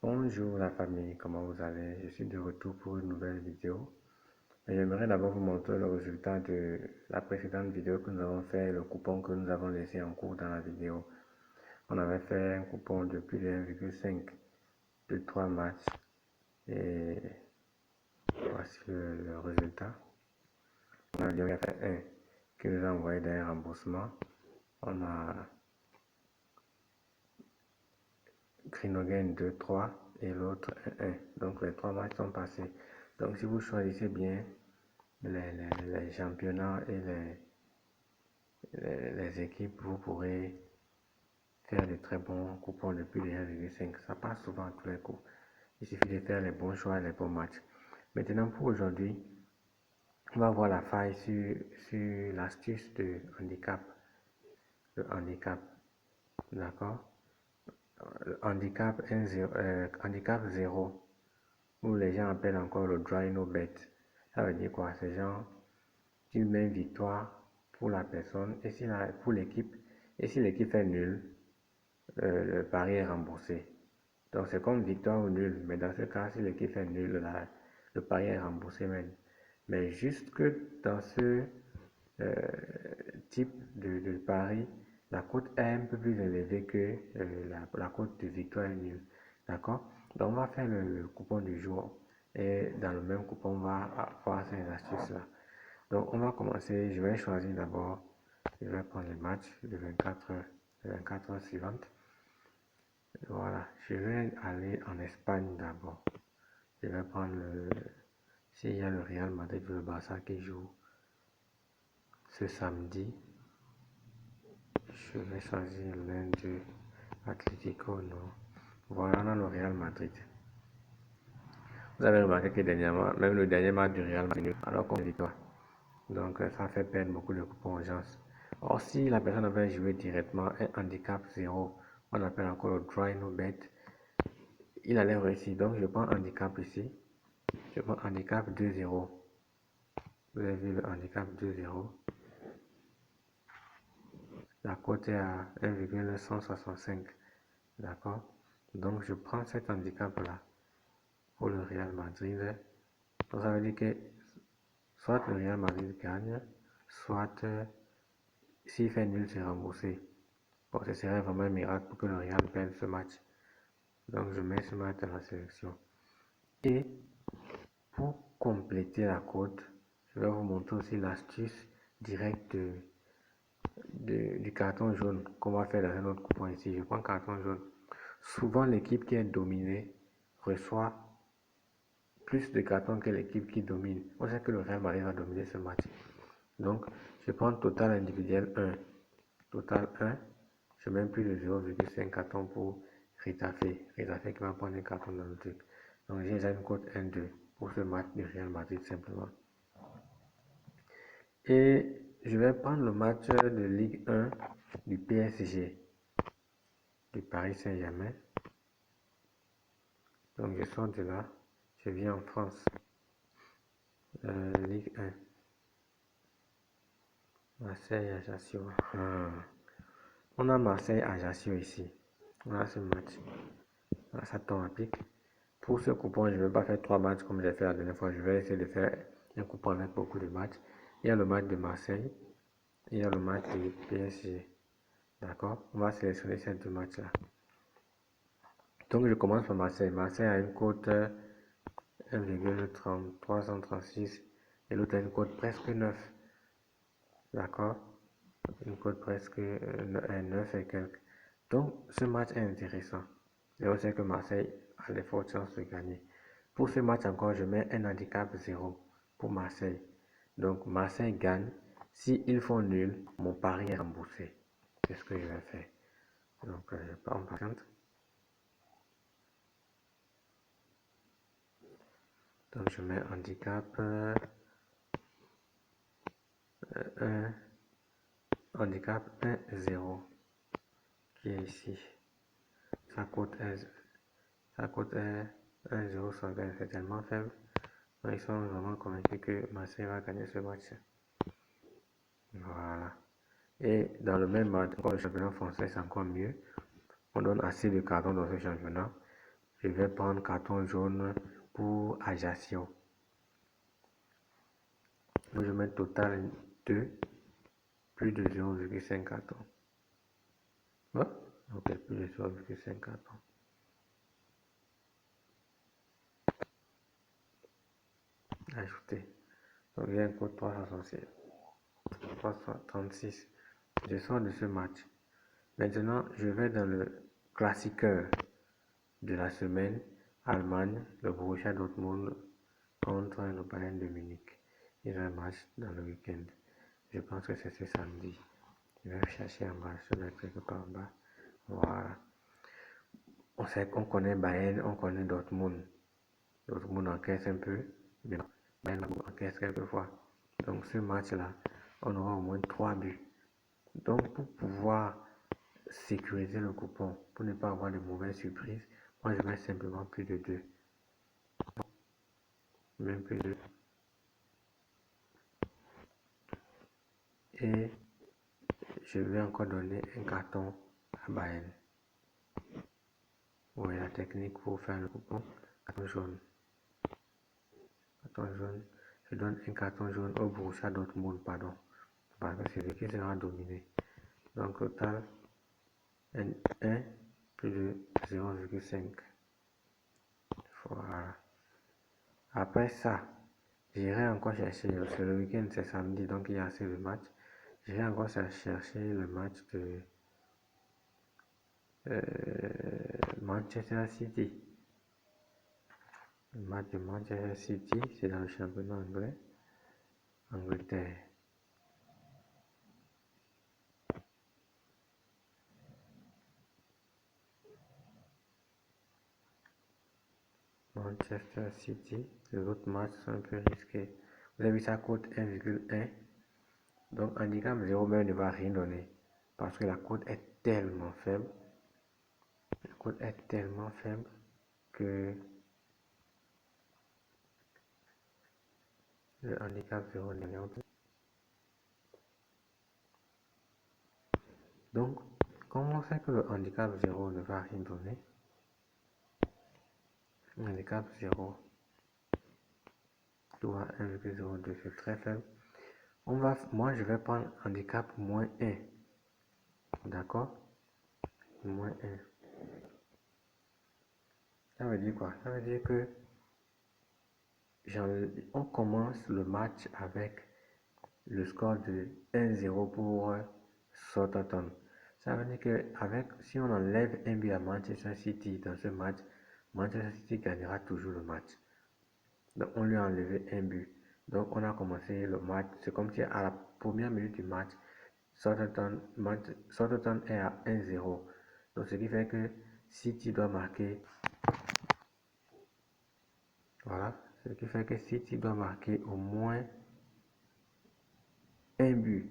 Bonjour la famille, comment vous allez? Je suis de retour pour une nouvelle vidéo. J'aimerais d'abord vous montrer le résultat de la précédente vidéo que nous avons fait, le coupon que nous avons laissé en cours dans la vidéo. On avait fait un coupon de plus de 1,5 de 3 matchs et voici le résultat. On a déjà fait un qui nous a envoyé d'un remboursement. On a Grinogen 2, 3 et l'autre 1. Donc les 3 matchs sont passés. Donc si vous choisissez bien les championnats et les équipes, vous pourrez faire de très bons coupons de plus de 1,5. Ça passe souvent à tous les coups. Il suffit de faire les bons choix et les bons matchs. Maintenant, pour aujourd'hui, on va voir la faille sur l'astuce de handicap. Le handicap, d'accord? Le handicap 0, handicap 0, ou les gens appellent encore le dry no bet. Ça veut dire quoi? C'est genre, tu mets victoire pour la personne et si pour l'équipe, et si l'équipe fait nul, le pari est remboursé. Donc c'est comme victoire ou nul, mais dans ce cas, si l'équipe fait nul, le pari est remboursé même. Mais juste que dans ce euh, type de pari, la cote est un peu plus élevée que la cote de victoire et nul. D'accord? Donc on va faire le coupon du jour et dans le même coupon, on va avoir ces astuces-là. Donc on va commencer, je vais choisir d'abord, je vais prendre les matchs de 24 heures suivantes. Voilà, je vais aller en Espagne d'abord. Je vais prendre s'il y a le Real Madrid ou le Barça qui joue ce samedi, je vais choisir l'un de Atlético, non. Voilà, on a le Real Madrid. Vous avez remarqué que dernièrement, même le dernier match du Real Madrid, alors qu'on est victoire. Donc ça fait perdre beaucoup de coupons aux gens. Or, si la personne avait joué directement un handicap 0, on appelle encore le dry no bet, il allait réussir. Donc je prends handicap ici. Je prends handicap 2-0. Vous avez vu le handicap 2-0. La cote est à 1,165. D'accord? Donc je prends cet handicap-là pour le Real Madrid. Donc ça veut dire que soit le Real Madrid gagne, soit s'il fait nul, c'est remboursé. Bon, ce serait vraiment un miracle pour que le Real perde ce match. Donc je mets ce match dans la sélection. Et pour compléter la cote, je vais vous montrer aussi l'astuce directe du carton jaune qu'on va faire dans un autre coupon ici. Je prends carton jaune. Souvent, l'équipe qui est dominée reçoit plus de cartons que l'équipe qui domine. On sait que le Real Madrid va dominer ce match. Donc, je prends total individuel 1. Total 1. Je mets plus de 0,5 cartons pour Ritafé. Ritafé qui va prendre un carton dans le truc. Donc, j'ai déjà une cote 1-2 pour ce match du Real Madrid simplement. Et je vais prendre le match de Ligue 1 du PSG, du Paris Saint-Germain. Donc je sors de là, je viens en France, Ligue 1, Marseille-Ajaccio. On a Marseille-Ajaccio ici, on a ce match, ça tombe à pic. Pour ce coupon, je ne vais pas faire 3 matchs comme j'ai fait la dernière fois, je vais essayer de faire un coupon avec beaucoup de matchs. Il y a le match de Marseille, il y a le match du PSG. D'accord? On va sélectionner ces deux matchs-là. Donc je commence par Marseille. Marseille a une cote 1,336 et l'autre a une cote presque 9. D'accord? Une cote presque 9 et quelques. Donc ce match est intéressant. Et on sait que Marseille a de fortes chances de gagner. Pour ce match encore, je mets un handicap 0 pour Marseille. Donc Marseille gagne. Si ils font nul, mon pari est remboursé. C'est ce que je vais faire. Donc je pars en patiente. Donc je mets handicap 1, handicap 1-0 qui est ici. Sa cote est 1-0 c'est tellement faible. Donc ils sont vraiment convaincus que Marseille va gagner ce match. Voilà. Et dans le même match, encore le championnat français, c'est encore mieux. On donne assez de cartons dans ce championnat. je vais prendre carton jaune pour Ajaccio. Donc je mets total 2, plus de 0,5 cartons. Oh, ok, plus de 0,5 cartons. Ajouter. Donc il y a un code 336. Je sors de ce match. Maintenant, je vais dans le classiqueur de la semaine, Allemagne, le Borussia Dortmund contre le Bayern de Munich. Ils ont un match dans le week-end. Je pense que c'est ce samedi. Je vais chercher un match, je vais quelque part en bas. Voilà. On sait qu'on connaît Bayern, on connaît Dortmund. Dortmund encaisse un peu, mais Bayern encaisse quelquefois. Donc ce match-là, on aura au moins 3 buts. Donc pour pouvoir sécuriser le coupon, pour ne pas avoir de mauvaises surprises, moi je mets simplement plus de 2. Même plus de 2. Et je vais encore donner un carton à Bayern. Oui, la technique pour faire le coupon, carton jaune. Carton jaune. Je donne un carton jaune au Borussia Dortmund, pardon. Parce que c'est lui qui sera dominé. Donc total, 1 plus de 0,5. Voilà. Après ça, j'irai encore chercher, c'est le week-end, c'est samedi, donc il y a assez de matchs. J'irai encore chercher le match de Manchester City. Le match de Manchester City, c'est dans le championnat anglais. Angleterre. Manchester City. Les autres matchs sont un peu risqués. Vous avez vu, ça coûte 1,1. Donc, handicap 0 même ne va rien donner. Parce que la cote est tellement faible. La cote est tellement faible que le handicap 0 n'est rien. Donc, comme on sait que le handicap 0 ne va rien donner, le handicap 0 doit 1,02, c'est très faible. Moi, je vais prendre handicap moins 1. D'accord? Moins 1. Ça veut dire quoi? Ça veut dire que on commence le match avec le score de 1-0 pour Southampton. Ça veut dire que si on enlève un but à Manchester City dans ce match, Manchester City gagnera toujours le match. Donc on lui a enlevé un but. Donc on a commencé le match. C'est comme si à la première minute du match, Southampton est à 1-0. Donc ce qui fait que City doit marquer. Voilà. Ce qui fait que City doit marquer au moins un but